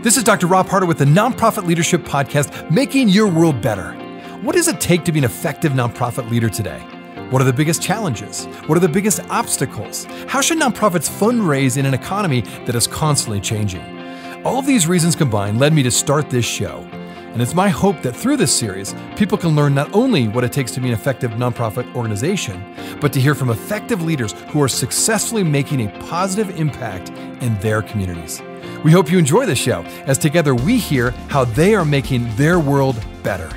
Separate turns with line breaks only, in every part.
This is Dr. Rob Harder with the Nonprofit Leadership Podcast, Making Your World Better. What does it take to be an effective nonprofit leader today? What are the biggest challenges? What are the biggest obstacles? How should nonprofits fundraise in an economy that is constantly changing? All of these reasons combined led me to start this show. And it's my hope that through this series, people can learn not only what it takes to be an effective nonprofit organization, but to hear from effective leaders who are successfully making a positive impact in their communities. We hope you enjoy the show as together we hear how they are making their world better.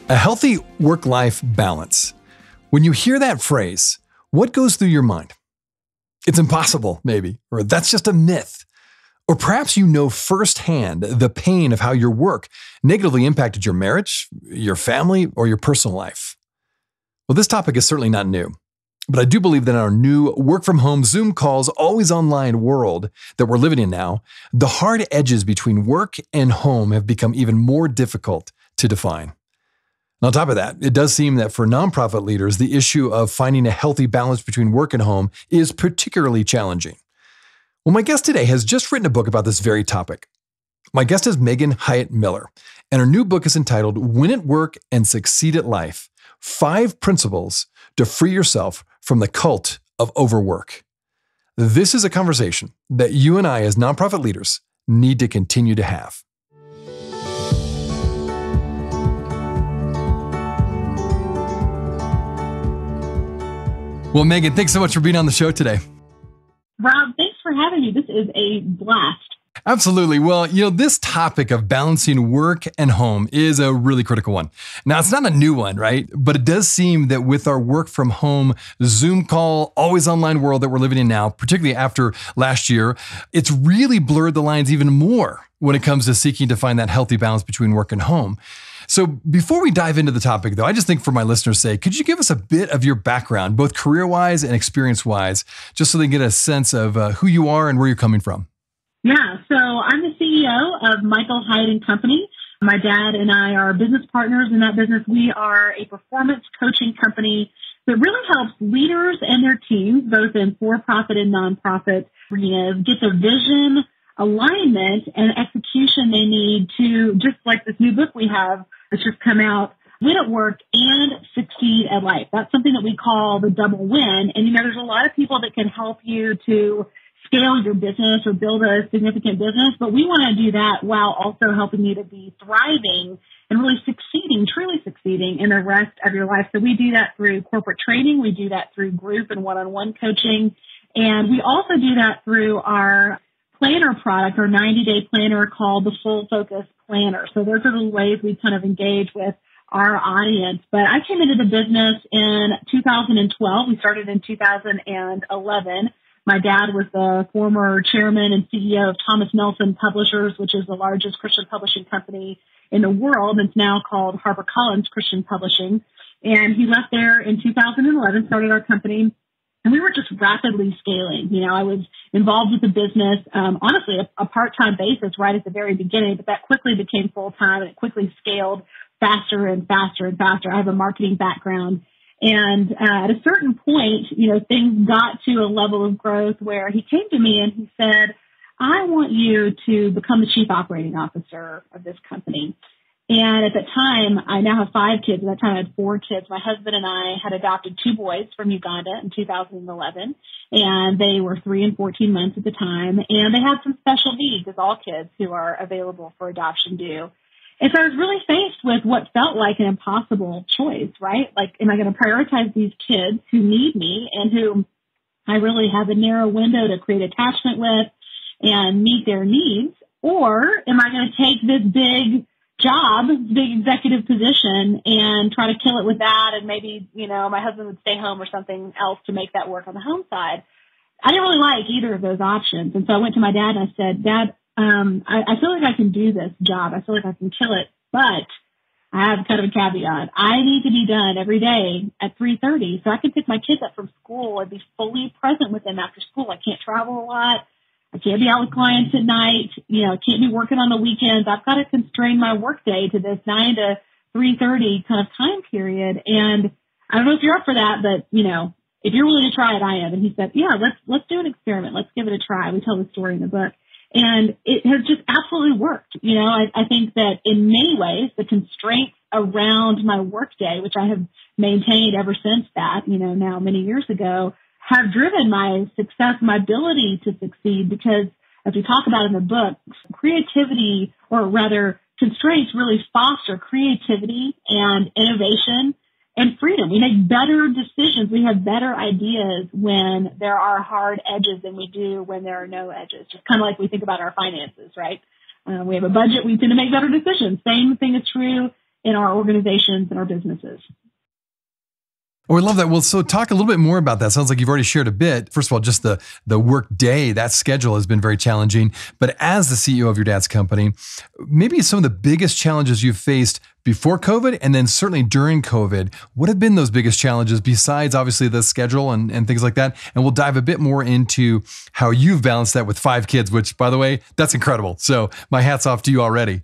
A healthy work-life balance. When you hear that phrase, what goes through your mind? It's impossible, maybe, or that's just a myth. Or perhaps you know firsthand the pain of how your work negatively impacted your marriage, your family, or your personal life. Well, this topic is certainly not new. But I do believe that in our new work-from-home, Zoom calls, always online world that we're living in now, the hard edges between work and home have become even more difficult to define. And on top of that, it does seem that for nonprofit leaders, the issue of finding a healthy balance between work and home is particularly challenging. Well, my guest today has just written a book about this very topic. My guest is Megan Hyatt Miller, and her new book is entitled Win at Work and Succeed at Life: 5 Principles to Free Yourself from the Cult of Overwork. This is a conversation that you and I as nonprofit leaders need to continue to have. Well, Megan, thanks so much for being on the show today.
Rob, thanks for having me. This is a blast.
Absolutely. Well, this topic of balancing work and home is a really critical one. Now, it's not a new one, right? But it does seem that with our work from home, Zoom call, always online world that we're living in now, particularly after last year, it's really blurred the lines even more when it comes to seeking to find that healthy balance between work and home. So before we dive into the topic, though, I just think for my listeners' sake, could you give us a bit of your background, both career-wise and experience-wise, just so they get a sense of who you are and where you're coming from?
Yeah, so I'm the CEO of Michael Hyatt & Company. My dad and I are business partners in that business. We are a performance coaching company that really helps leaders and their teams, both in for-profit and nonprofit arenas, get the vision, alignment, and execution they need to, just like this new book we have that's just come out, Win at Work and Succeed at Life. That's something that we call the double win. And, there's a lot of people that can help you to scale your business or build a significant business, but we want to do that while also helping you to be thriving and really succeeding, truly succeeding in the rest of your life. So we do that through corporate training. We do that through group and one-on-one coaching. And we also do that through our planner product, our 90-day planner called the Full Focus Planner. So those are the ways we kind of engage with our audience. But I came into the business in 2012. We started in 2011. My dad was the former chairman and CEO of Thomas Nelson Publishers, which is the largest Christian publishing company in the world. It's now called HarperCollins Christian Publishing. And he left there in 2011, started our company, and we were just rapidly scaling. I was involved with the business, honestly, a part-time basis right at the very beginning, but that quickly became full-time, and it quickly scaled faster and faster and faster. I have a marketing background. And at a certain point, things got to a level of growth where he came to me and he said, I want you to become the chief operating officer of this company. And at that time, I now have 5 kids. At that time, I had 4 kids. My husband and I had adopted 2 boys from Uganda in 2011, and they were 3 and 14 months at the time. And they had some special needs, as all kids who are available for adoption do. And so I was really faced with what felt like an impossible choice, right? Like, am I going to prioritize these kids who need me and who I really have a narrow window to create attachment with and meet their needs? Or am I going to take this big job, big executive position, and try to kill it with that? And maybe, my husband would stay home or something else to make that work on the home side. I didn't really like either of those options. And so I went to my dad and I said, Dad, I feel like I can do this job. I feel like I can kill it, but I have kind of a caveat. I need to be done every day at 3:30 so I can pick my kids up from school and be fully present with them after school. I can't travel a lot. I can't be out with clients at night. I can't be working on the weekends. I've got to constrain my workday to this 9 to 3:30 kind of time period. And I don't know if you're up for that, but, if you're willing to try it, I am. And he said, yeah, let's do an experiment. Let's give it a try. We tell the story in the book. And it has just absolutely worked. I think that in many ways, the constraints around my workday, which I have maintained ever since that, now many years ago, have driven my success, my ability to succeed, because as we talk about in the book, creativity, or rather constraints, really foster creativity and innovation and freedom. We make better decisions. We have better ideas when there are hard edges than we do when there are no edges. Just kind of like we think about our finances, right? We have a budget. We tend to make better decisions. Same thing is true in our organizations and our businesses.
Oh, I love that. Well, so talk a little bit more about that. Sounds like you've already shared a bit. First of all, just the work day, that schedule has been very challenging. But as the CEO of your dad's company, maybe some of the biggest challenges you've faced before COVID and then certainly during COVID, what have been those biggest challenges besides obviously the schedule and things like that? And we'll dive a bit more into how you've balanced that with 5 kids, which, by the way, that's incredible. So my hat's off to you already.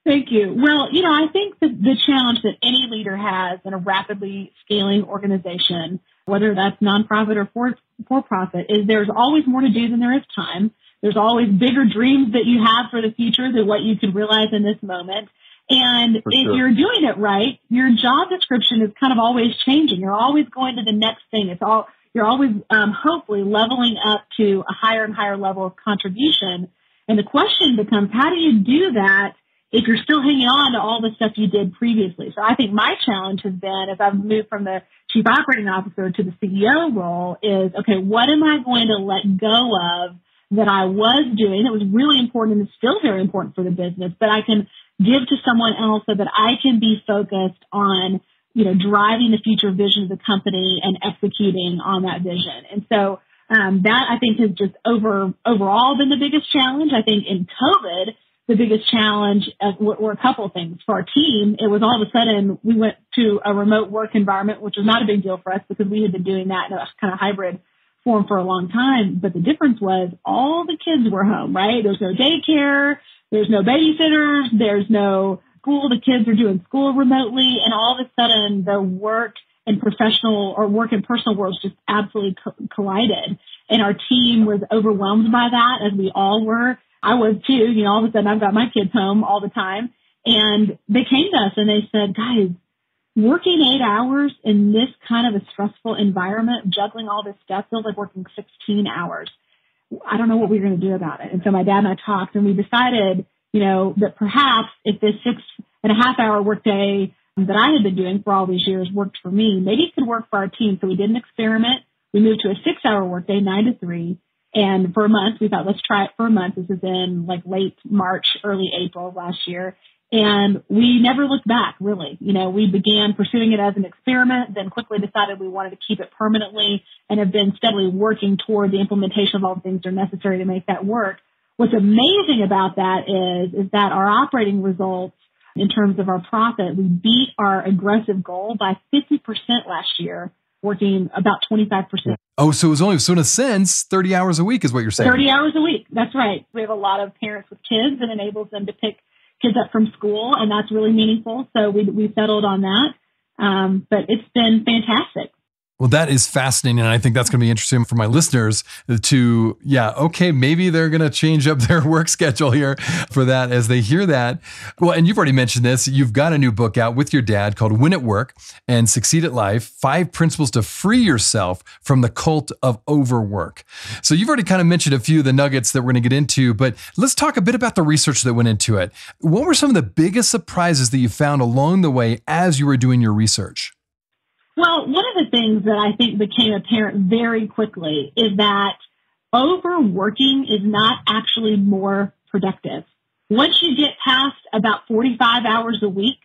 Thank you. Well, I think that the challenge that any leader has in a rapidly scaling organization, whether that's nonprofit or for-profit, is there's always more to do than there is time. There's always bigger dreams that you have for the future than what you can realize in this moment. And if you're doing it right, your job description is kind of always changing. You're always going to the next thing. You're always hopefully leveling up to a higher and higher level of contribution. And the question becomes, how do you do that if you're still hanging on to all the stuff you did previously? So I think my challenge has been, as I've moved from the chief operating officer to the CEO role, is, okay, what am I going to let go of that I was doing that was really important and is still very important for the business, but I can give to someone else so that I can be focused on, driving the future vision of the company and executing on that vision. And so that I think has just overall been the biggest challenge. I think in COVID, the biggest challenge were a couple of things. For our team, it was all of a sudden we went to a remote work environment, which was not a big deal for us because we had been doing that in a kind of hybrid form for a long time. But the difference was all the kids were home, right? There's no daycare, there's no babysitters, there's no school. The kids are doing school remotely, and all of a sudden the work and professional or work and personal worlds just absolutely collided. And our team was overwhelmed by that, as we all were. I was too. All of a sudden I've got my kids home all the time. And they came to us and they said, guys, working 8 hours in this kind of a stressful environment, juggling all this stuff, feels like working 16 hours. I don't know what we're going to do about it. And so my dad and I talked, and we decided, that perhaps if this 6.5 hour workday that I had been doing for all these years worked for me, maybe it could work for our team. So we did an experiment. We moved to a 6 hour workday, 9 to 3. And for a month, we thought, let's try it for a month. This is in like late March, early April of last year. And we never looked back, really. We began pursuing it as an experiment, then quickly decided we wanted to keep it permanently, and have been steadily working toward the implementation of all the things that are necessary to make that work. What's amazing about that is that our operating results in terms of our profit, we beat our aggressive goal by 50% last year, working about 25%.
Oh, so it was only, so in a sense, 30 hours a week is what you're saying.
30 hours a week. That's right. We have a lot of parents with kids and enables them to pick kids up from school, and that's really meaningful. So we settled on that. But it's been fantastic.
Well, that is fascinating. And I think that's going to be interesting for my listeners to, okay, maybe they're going to change up their work schedule here for that as they hear that. Well, and you've already mentioned this. You've got a new book out with your dad called Win at Work and Succeed at Life, 5 Principles to Free Yourself from the Cult of Overwork. So you've already kind of mentioned a few of the nuggets that we're going to get into, but let's talk a bit about the research that went into it. What were some of the biggest surprises that you found along the way as you were doing your research?
Well, one of the things that I think became apparent very quickly is that overworking is not actually more productive. Once you get past about 45 hours a week,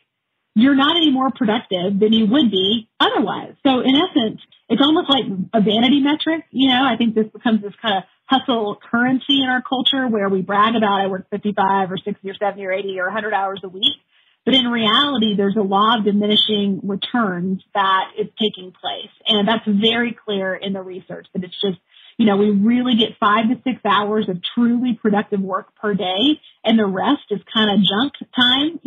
you're not any more productive than you would be otherwise. So in essence, it's almost like a vanity metric. I think this becomes this kind of hustle currency in our culture where we brag about I work 55 or 60 or 70 or 80 or 100 hours a week. But in reality, there's a law of diminishing returns that is taking place. And that's very clear in the research that it's just, we really get 5 to 6 hours of truly productive work per day. And the rest is kind of junk time,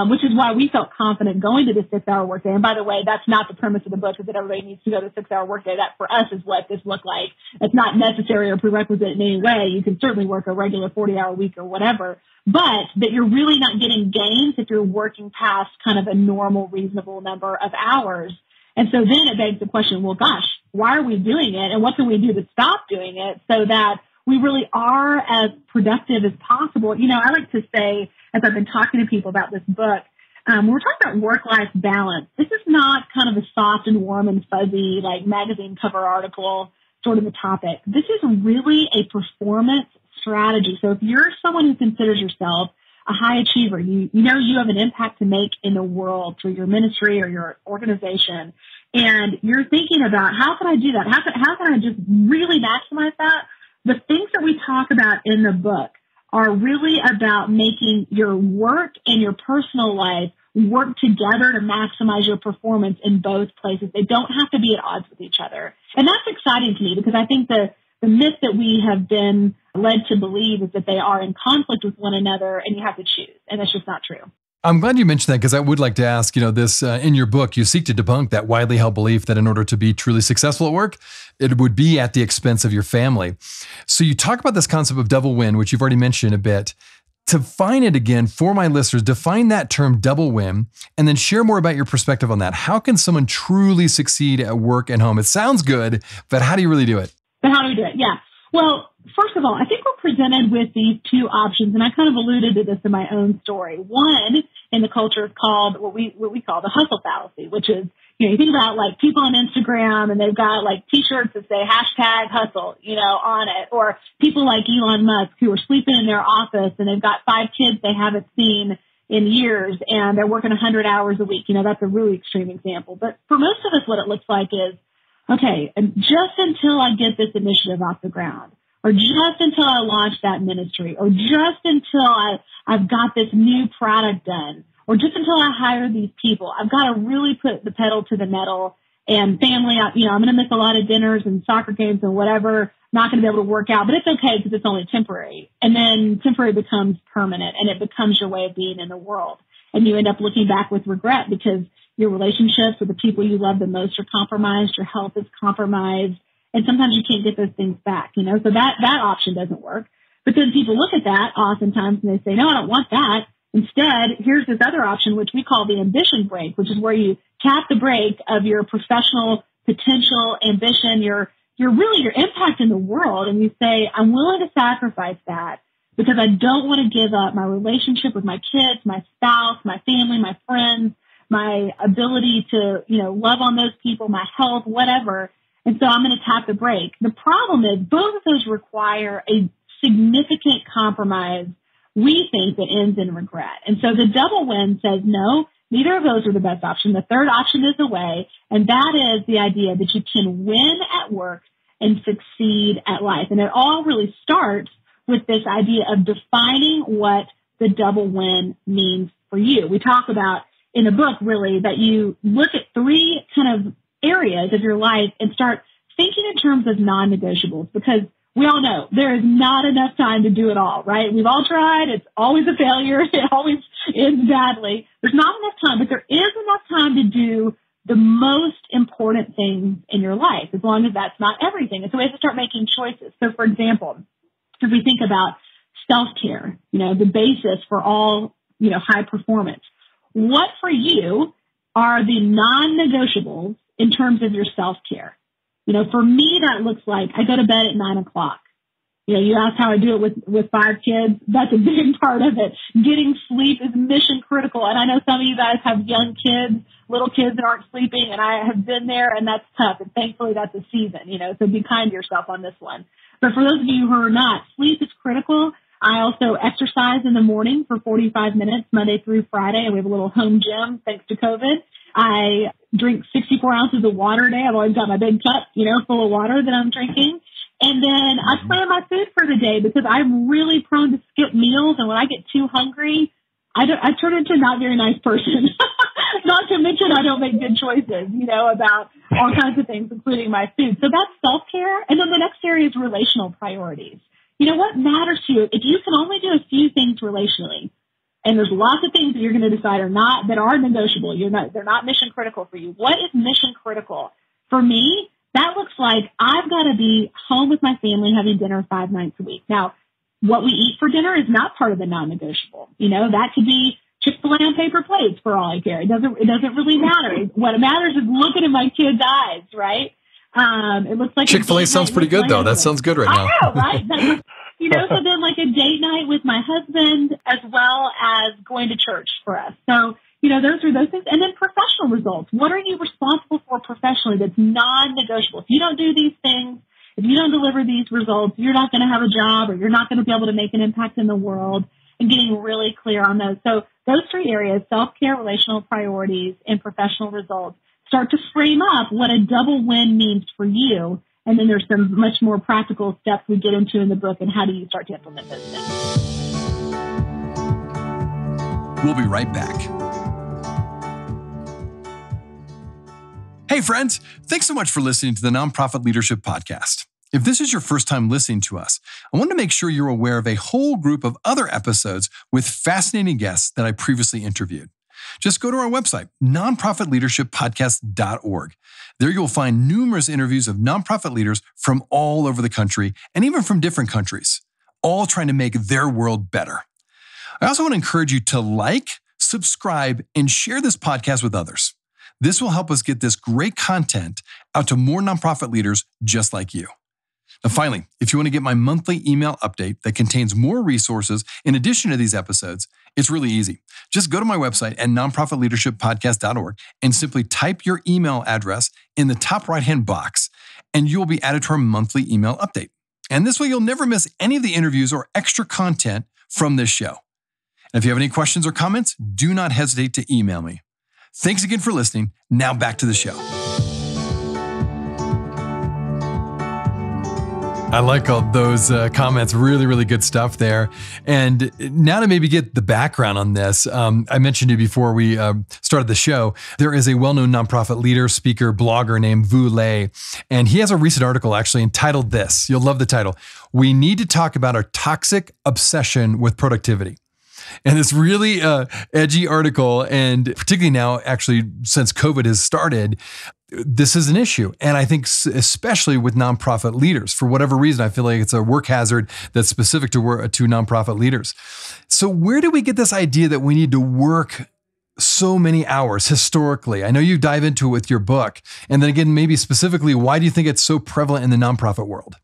which is why we felt confident going to the 6-hour workday. And by the way, that's not the premise of the book, is that everybody needs to go to the 6-hour workday. That for us is what this looked like. It's not necessary or prerequisite in any way. You can certainly work a regular 40-hour week or whatever, but that you're really not getting gains if you're working past kind of a normal, reasonable number of hours. And so then it begs the question, well, gosh, why are we doing it? And what can we do to stop doing it so that we really are as productive as possible? You know, I like to say, as I've been talking to people about this book, when we're talking about work-life balance, this is not kind of a soft and warm and fuzzy, like magazine cover article sort of a topic. This is really a performance strategy. So if you're someone who considers yourself a high achiever, you know you have an impact to make in the world through your ministry or your organization, and you're thinking about how can I do that? How can I just really maximize that? The things that we talk about in the book are really about making your work and your personal life work together to maximize your performance in both places. They don't have to be at odds with each other. And that's exciting to me, because I think the myth that we have been led to believe is that they are in conflict with one another and you have to choose. And that's just not true.
I'm glad you mentioned that, because I would like to ask, this in your book, you seek to debunk that widely held belief that in order to be truly successful at work, it would be at the expense of your family. So you talk about this concept of double win, which you've already mentioned a bit. To define it again for my listeners, define that term double win, and then share more about your perspective on that. How can someone truly succeed at work and home? It sounds good, but how do you really do it?
But how do we do it? Yeah. Well, first of all, I think we're presented with these two options, and I kind of alluded to this in my own story. One in the culture is called what we call the hustle fallacy, which is, you think about like people on Instagram and they've got like t-shirts that say #hustle, on it, or people like Elon Musk who are sleeping in their office and they've got 5 kids they haven't seen in years and they're working 100 hours a week. That's a really extreme example. But for most of us, what it looks like is, okay, and just until I get this initiative off the ground, or just until I launch that ministry, or just until I've got this new product done, or just until I hire these people, I've got to really put the pedal to the metal. And family, I'm going to miss a lot of dinners and soccer games and whatever, not going to be able to work out, but it's okay because it's only temporary. And then temporary becomes permanent, and it becomes your way of being in the world. And you end up looking back with regret because your relationships with the people you love the most are compromised, your health is compromised, and sometimes you can't get those things back, So that option doesn't work. But then people look at that oftentimes and they say, no, I don't want that. Instead, here's this other option, which we call the ambition brake, which is where you tap the brake of your professional potential, ambition, your impact in the world. And you say, I'm willing to sacrifice that because I don't want to give up my relationship with my kids, my spouse, my family, my friends, my ability to, love on those people, my health, whatever. And so I'm going to tap the brake. The problem is both of those require a significant compromise, we think, that ends in regret. And so the double win says, no, neither of those are the best option. The third option is the way, and that is the idea that you can win at work and succeed at life. And it all really starts with this idea of defining what the double win means for you. We talk about in the book, really, that you look at 3 kind of areas of your life and start thinking in terms of non-negotiables, because we all know there is not enough time to do it all, right? We've all tried. It's always a failure. It always ends badly. There's not enough time, but there is enough time to do the most important things in your life, as long as that's not everything. And so we have to start making choices. So, for example, if we think about self-care, the basis for all, high performance, what for you are the non-negotiables in terms of your self-care? For me, that looks like I go to bed at 9 o'clock. You ask how I do it with 5 kids. That's a big part of it. Getting sleep is mission critical. And I know some of you guys have young kids, little kids that aren't sleeping, and I have been there, and that's tough. And thankfully, that's a season, so be kind to yourself on this one. But for those of you who are not, sleep is critical. I also exercise in the morning for 45 minutes, Monday through Friday, and we have a little home gym thanks to COVID. I drink 64 ounces of water a day. I've always got my big cup, full of water that I'm drinking. And then I plan my food for the day because I'm really prone to skip meals. And when I get too hungry, I turn into a not very nice person. Not to mention I don't make good choices, about all kinds of things, including my food. So that's self-care. And then the next area is relational priorities. What matters to you? If you can only do a few things relationally, And there's lots of things that you're going to decide that are negotiable. They're not mission critical for you. What is mission critical? For me, that looks like I've got to be home with my family having dinner 5 nights a week. Now, what we eat for dinner is not part of the non-negotiable. That could be Chick-fil-A on paper plates for all I care. It doesn't really matter. What matters is looking in my kids' eyes, right? It looks like
Chick-fil-A sounds pretty good, though. That sounds good right now.
I know, right? So then like a date night with my husband as well as going to church for us. So, those are those things. And then professional results. What are you responsible for professionally that's non-negotiable? If you don't do these things, if you don't deliver these results, you're not going to have a job or you're not going to be able to make an impact in the world, and getting really clear on those. So those 3 areas, self-care, relational priorities, and professional results, start to frame up what a double win means for you. And then there's some much more practical steps we get into in the book and how do you start to implement those things.
We'll be right back. Hey friends, thanks so much for listening to the Nonprofit Leadership Podcast. If this is your first time listening to us, I want to make sure you're aware of a whole group of other episodes with fascinating guests that I previously interviewed. Just go to our website, nonprofitleadershippodcast.org. There you'll find numerous interviews of nonprofit leaders from all over the country and even from different countries, all trying to make their world better. I also want to encourage you to like, subscribe, and share this podcast with others. This will help us get this great content out to more nonprofit leaders just like you. Now, finally, if you want to get my monthly email update that contains more resources in addition to these episodes, it's really easy. Just go to my website at nonprofitleadershippodcast.org and simply type your email address in the top right-hand box, and you'll be added to our monthly email update. And this way, you'll never miss any of the interviews or extra content from this show. And if you have any questions or comments, do not hesitate to email me. Thanks again for listening. Now back to the show. I like all those comments. Really, really good stuff there. And now to maybe get the background on this, I mentioned to you before we started the show, there is a well-known nonprofit leader, speaker, blogger named Vu Le, and he has a recent article actually entitled this. You'll love the title. We need to talk about our toxic obsession with productivity. And it's really edgy article, and particularly now, actually, since COVID has started, this is an issue. And I think especially with nonprofit leaders, for whatever reason, I feel like it's a work hazard that's specific to nonprofit leaders. So where do we get this idea that we need to work so many hours historically? I know you dive into it with your book. And then again, maybe specifically, why do you think it's so prevalent in the nonprofit world?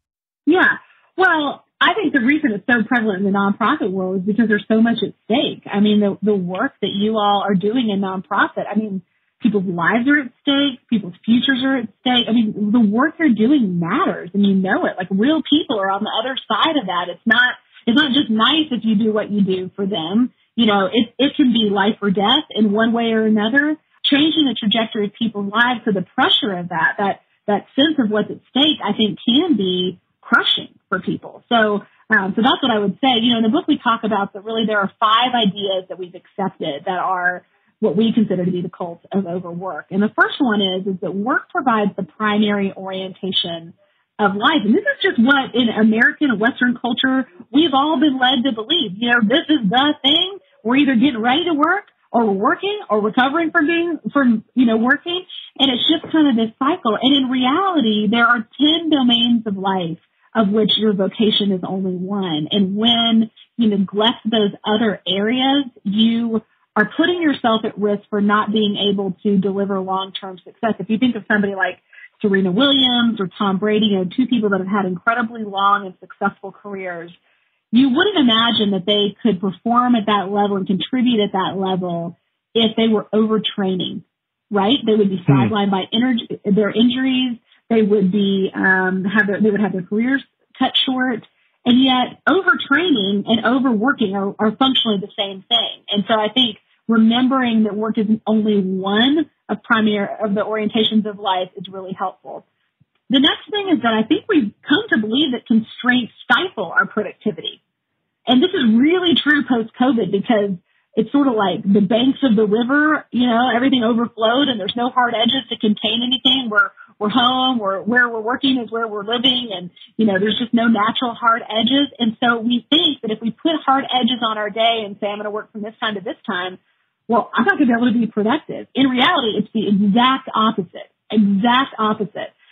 Yeah, well, I think the reason it's so prevalent in the nonprofit world is because there's so much at stake. I mean, the work that you all are doing in nonprofit, I mean, people's lives are at stake, people's futures are at stake. I mean, the work you're doing matters, and you know it. Like, real people are on the other side of that. It's not just nice if you do what you do for them. It can be life or death in one way or another. Changing the trajectory of people's lives, so the pressure of that sense of what's at stake, I think, can be crushing for people. So that's what I would say. In the book we talk about that really there are 5 ideas that we've accepted that are what we consider to be the cult of overwork. And the first one is that work provides the primary orientation of life. And this is just what in American and Western culture we've all been led to believe. This is the thing. We're either getting ready to work or we're working or recovering from working. And it's just kind of this cycle. And in reality, there are 10 domains of life of which your vocation is only one. And when you neglect those other areas, you are putting yourself at risk for not being able to deliver long-term success. If you think of somebody like Serena Williams or Tom Brady, 2 people that have had incredibly long and successful careers, you wouldn't imagine that they could perform at that level and contribute at that level if they were overtraining, right? They would be sidelined by their injuries. They would be they would have their careers cut short, and yet overtraining and overworking are functionally the same thing. And so I think remembering that work is only one of the orientations of life is really helpful. The next thing is that I think we've come to believe that constraints stifle our productivity, and this is really true post-COVID because it's sort of like the banks of the river, everything overflowed and there's no hard edges to contain anything. we're home, or where we're working is where we're living. And, there's just no natural hard edges. And so we think that if we put hard edges on our day and say, I'm going to work from this time to this time, well, I'm not going to be able to be productive. In reality, it's the exact opposite.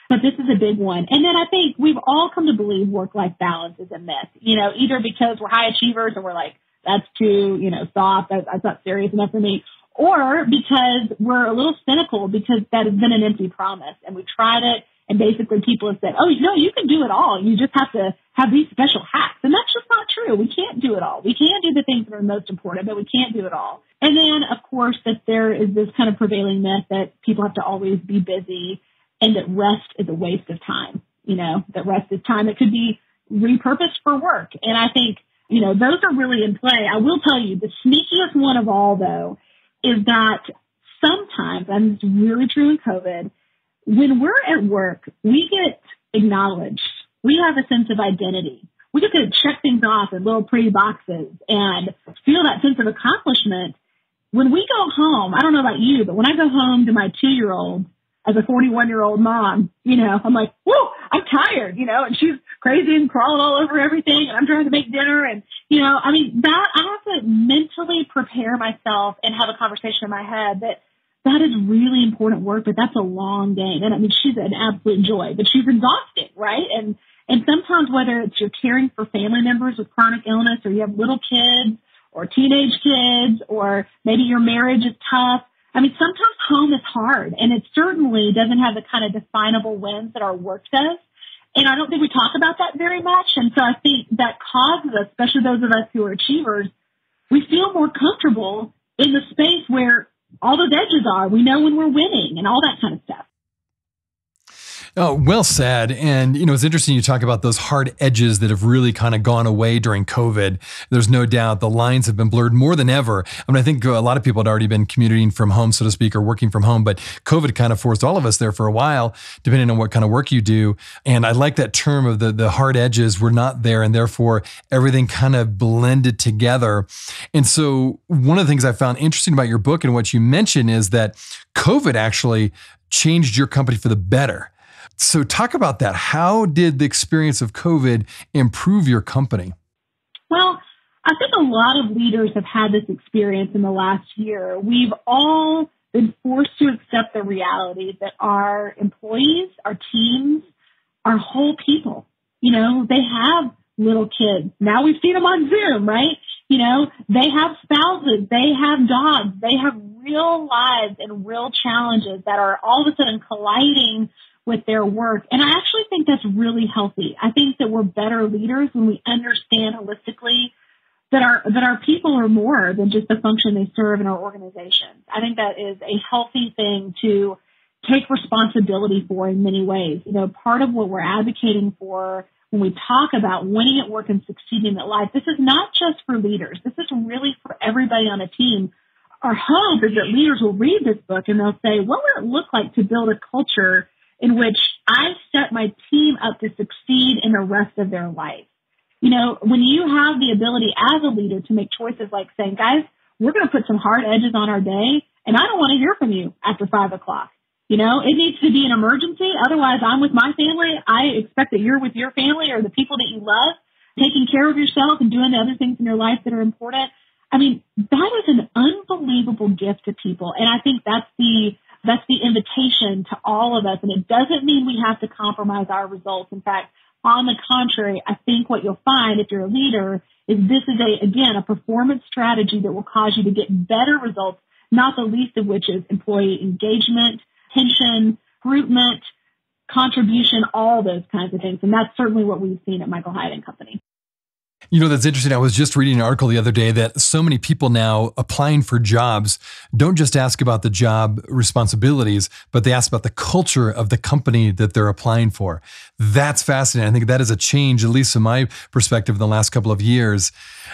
But this is a big one. And then I think we've all come to believe work-life balance is a myth, either because we're high achievers and we're like, that's too, soft, that's not serious enough for me, or because we're a little cynical because that has been an empty promise and we tried it and basically people have said, oh, you can do it all. You just have to have these special hacks. And that's just not true. We can't do it all. We can do the things that are most important, but we can't do it all. And then, of course, that there is this kind of prevailing myth that people have to always be busy and that rest is a waste of time, that rest is time that could be repurposed for work. And I think, those are really in play. I will tell you the sneakiest one of all, though, is that sometimes, and it's really true in COVID, when we're at work, we get acknowledged. We have a sense of identity. We get to check things off in little pretty boxes and feel that sense of accomplishment. When we go home, I don't know about you, but when I go home to my 2-year-old as a 41-year-old mom, I'm like, whoa, I'm tired, and she's crazy and crawling all over everything, and I'm trying to make dinner, and, that I have to mentally prepare myself and have a conversation in my head that is really important work, but that's a long day. And she's an absolute joy, but she's exhausting, right? And sometimes whether it's you're caring for family members with chronic illness, or you have little kids or teenage kids, or maybe your marriage is tough. Sometimes home is hard, and it certainly doesn't have the kind of definable wins that our work does. And I don't think we talk about that very much. And so I think that causes us, especially those of us who are achievers, we feel more comfortable in the space where all those edges are. We know when we're winning and all that kind of stuff.
Oh, well said. And, it's interesting you talk about those hard edges that have really kind of gone away during COVID. There's no doubt the lines have been blurred more than ever. I think a lot of people had already been commuting from home, so to speak, or working from home, but COVID kind of forced all of us there for a while, depending on what kind of work you do. And I like that term of the hard edges were not there, and therefore everything kind of blended together. And so one of the things I found interesting about your book and what you mentioned is that COVID actually changed your company for the better. So talk about that. How did the experience of COVID improve your company?
Well, I think a lot of leaders have had this experience in the last year. We've all been forced to accept the reality that our employees, our teams, our whole people, they have little kids. Now we've seen them on Zoom, right? They have spouses, they have dogs, they have real lives and real challenges that are all of a sudden colliding with their work. And I actually think that's really healthy. I think that we're better leaders when we understand holistically that our people are more than just the function they serve in our organizations. I think that is a healthy thing to take responsibility for in many ways. Part of what we're advocating for when we talk about winning at work and succeeding at life, this is not just for leaders. This is really for everybody on a team. Our hope is that leaders will read this book and they'll say, what would it look like to build a culture in which I set my team up to succeed in the rest of their life? When you have the ability as a leader to make choices like saying, guys, we're going to put some hard edges on our day, and I don't want to hear from you after 5 o'clock. It needs to be an emergency. Otherwise, I'm with my family. I expect that you're with your family or the people that you love, taking care of yourself and doing the other things in your life that are important. That is an unbelievable gift to people. And I think that's the invitation to all of us. And it doesn't mean we have to compromise our results. In fact, on the contrary, I think what you'll find if you're a leader is this is a performance strategy that will cause you to get better results, not the least of which is employee engagement, retention, recruitment, contribution, all those kinds of things. And that's certainly what we've seen at Michael Hyatt Company.
That's interesting. I was just reading an article the other day that so many people now applying for jobs don't just ask about the job responsibilities, but they ask about the culture of the company that they're applying for. That's fascinating. I think that is a change, at least from my perspective, in the last couple of years.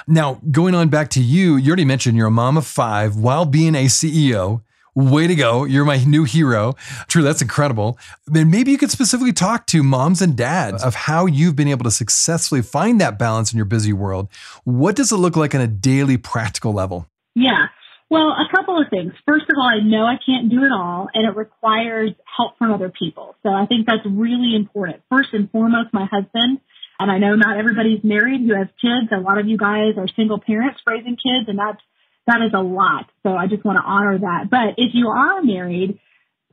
Now, going on back to you already mentioned you're a mom of 5 while being a CEO. Way to go. You're my new hero. True, that's incredible. Then maybe you could specifically talk to moms and dads of how you've been able to successfully find that balance in your busy world. What does it look like on a daily practical level?
Yeah. Well, a couple of things. First of all, I know I can't do it all, and it requires help from other people. So I think that's really important. First and foremost, my husband. And I know not everybody's married who has kids. A lot of you guys are single parents raising kids, and that is a lot. So I just want to honor that. But if you are married,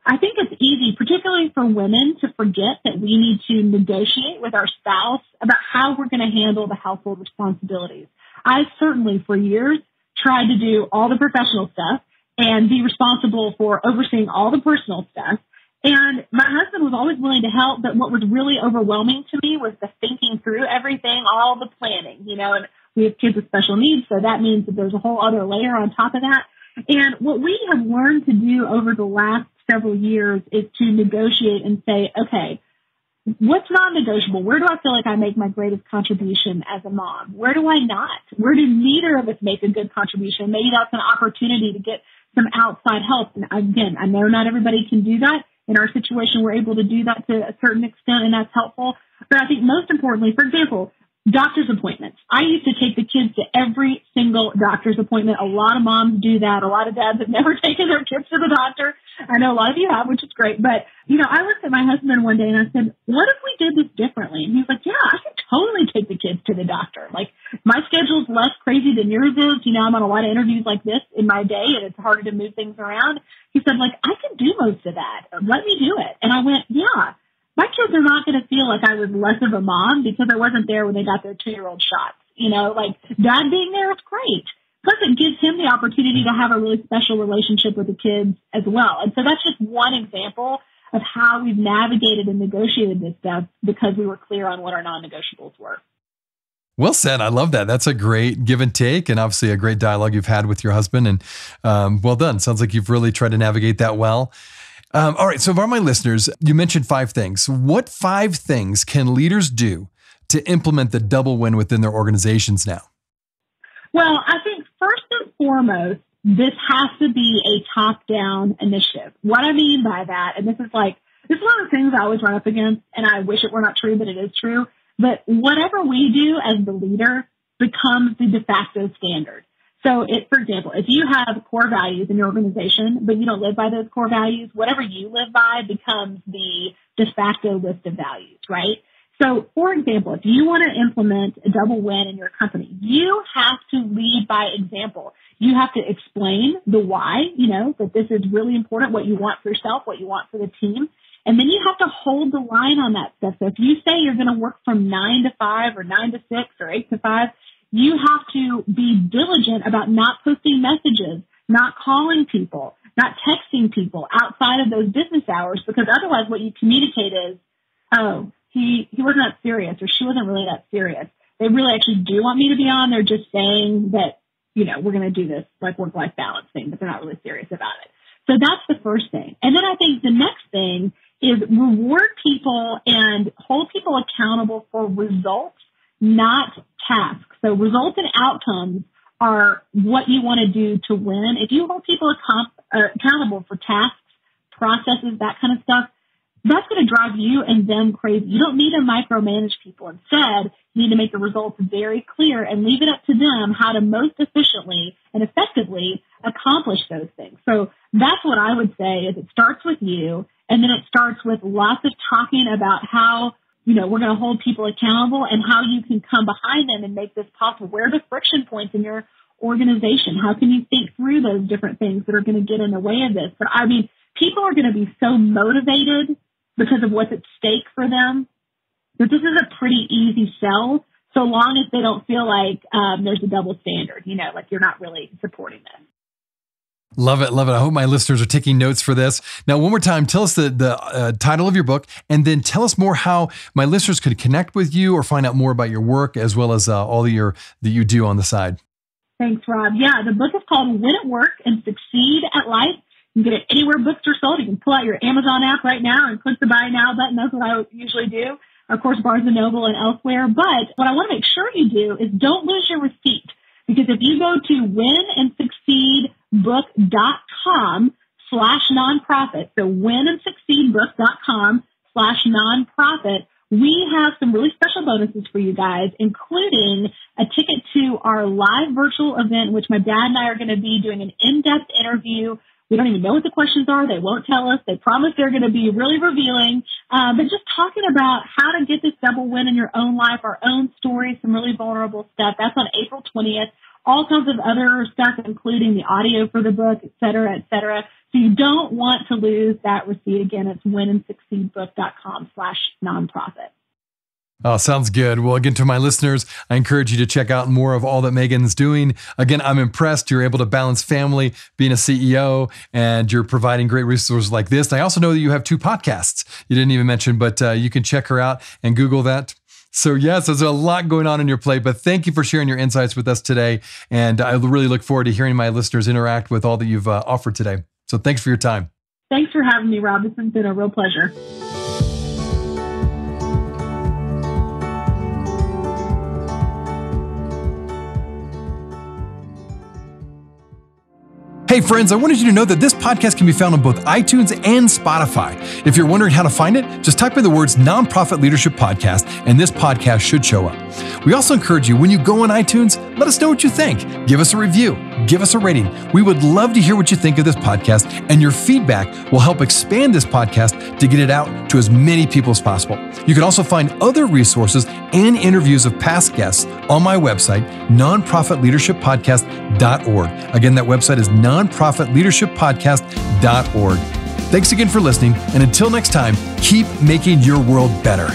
I think it's easy, particularly for women, to forget that we need to negotiate with our spouse about how we're going to handle the household responsibilities. I certainly, for years, tried to do all the professional stuff and be responsible for overseeing all the personal stuff. And my husband was always willing to help, but what was really overwhelming to me was the thinking through everything, all the planning, and we have kids with special needs, so that means that there's a whole other layer on top of that. And what we have learned to do over the last several years is to negotiate and say, okay, what's non-negotiable? Where do I feel like I make my greatest contribution as a mom? Where do I not? Where do neither of us make a good contribution? Maybe that's an opportunity to get some outside help. And again, I know not everybody can do that. In our situation, we're able to do that to a certain extent, and that's helpful. But I think most importantly, for example, doctor's appointments. I used to take the kids to every single doctor's appointment. A lot of moms do that. A lot of dads have never taken their kids to the doctor. I know a lot of you have, which is great. But, I looked at my husband one day and I said, what if we did this differently? And he was like, yeah, I could totally take the kids to the doctor. Like, my schedule's less crazy than yours is. I'm on a lot of interviews like this in my day, and it's harder to move things around. He said, I can do most of that. Let me do it. And I went, yeah. My kids are not going to feel like I was less of a mom because I wasn't there when they got their 2-year-old shots. Dad being there is great. Plus, it gives him the opportunity to have a really special relationship with the kids as well. And so that's just one example of how we've navigated and negotiated this stuff because we were clear on what our non-negotiables were.
Well said. I love that. That's a great give and take, and obviously a great dialogue you've had with your husband. And well done. Sounds like you've really tried to navigate that well. All right. So for my listeners, you mentioned 5 things. What 5 things can leaders do to implement the double win within their organizations now?
Well, I think first and foremost, this has to be a top-down initiative. What I mean by that, and this is one of the things I always run up against, and I wish it were not true, but it is true, but whatever we do as the leader becomes the de facto standard. So, for example, if you have core values in your organization, but you don't live by those core values, whatever you live by becomes the de facto list of values, right? So, for example, if you want to implement a double win in your company, you have to lead by example. You have to explain the why, that this is really important, what you want for yourself, what you want for the team. And then you have to hold the line on that stuff. So if you say you're going to work from 9 to 5 or 9 to 6 or 8 to 5, you have to be diligent about not posting messages, not calling people, not texting people outside of those business hours, because otherwise what you communicate is, oh, he wasn't that serious or she wasn't really that serious. They really actually do want me to be on. They're just saying that, we're going to do this work-life balance thing, but they're not really serious about it. So that's the first thing. And then I think the next thing is reward people and hold people accountable for results, not tasks. So results and outcomes are what you want to do to win. If you hold people accountable for tasks, processes, that kind of stuff, that's going to drive you and them crazy. You don't need to micromanage people. Instead, you need to make the results very clear and leave it up to them how to most efficiently and effectively accomplish those things. So that's what I would say is it starts with you, and then it starts with lots of talking about how, we're going to hold people accountable and how you can come behind them and make this possible. Where are the friction points in your organization? How can you think through those different things that are going to get in the way of this? But people are going to be so motivated because of what's at stake for them that this is a pretty easy sell, so long as they don't feel like there's a double standard, like you're not really supporting them.
Love it. Love it. I hope my listeners are taking notes for this. Now, one more time, tell us the title of your book, and then tell us more how my listeners could connect with you or find out more about your work, as well as all that you do on the side.
Thanks, Rob. Yeah, the book is called Win at Work and Succeed at Life. You can get it anywhere books are sold. You can pull out your Amazon app right now and click the Buy Now button. That's what I usually do. Of course, Barnes & Noble and elsewhere. But what I want to make sure you do is don't lose your receipt. Because if you go to winandsucceedbook.com/nonprofit, so winandsucceedbook.com/nonprofit, we have some really special bonuses for you guys, including a ticket to our live virtual event, which my dad and I are going to be doing an in-depth interview. We don't even know what the questions are. They won't tell us. They promise they're going to be really revealing. But just talking about how to get this double win in your own life, our own stories, some really vulnerable stuff. That's on April 20th. All kinds of other stuff, including the audio for the book, et cetera, et cetera. So you don't want to lose that receipt. Again, it's winandsucceedbook.com/nonprofit.
Oh, sounds good. Well, again, to my listeners, I encourage you to check out more of all that Megan's doing. Again, I'm impressed you're able to balance family, being a CEO, and you're providing great resources like this. I also know that you have 2 podcasts you didn't even mention, but you can check her out and Google that. So yes, there's a lot going on in your plate, but thank you for sharing your insights with us today. And I really look forward to hearing my listeners interact with all that you've offered today. So thanks for your time.
Thanks for having me, Rob. It's been a real pleasure.
Hey friends, I wanted you to know that this podcast can be found on both iTunes and Spotify. If you're wondering how to find it, just type in the words Nonprofit Leadership Podcast and this podcast should show up. We also encourage you, when you go on iTunes, let us know what you think. Give us a review. Give us a rating. We would love to hear what you think of this podcast, and your feedback will help expand this podcast to get it out to as many people as possible. You can also find other resources and interviews of past guests on my website, nonprofitleadershippodcast.org. Again, that website is nonprofitleadershippodcast.org. Thanks again for listening, and until next time, keep making your world better.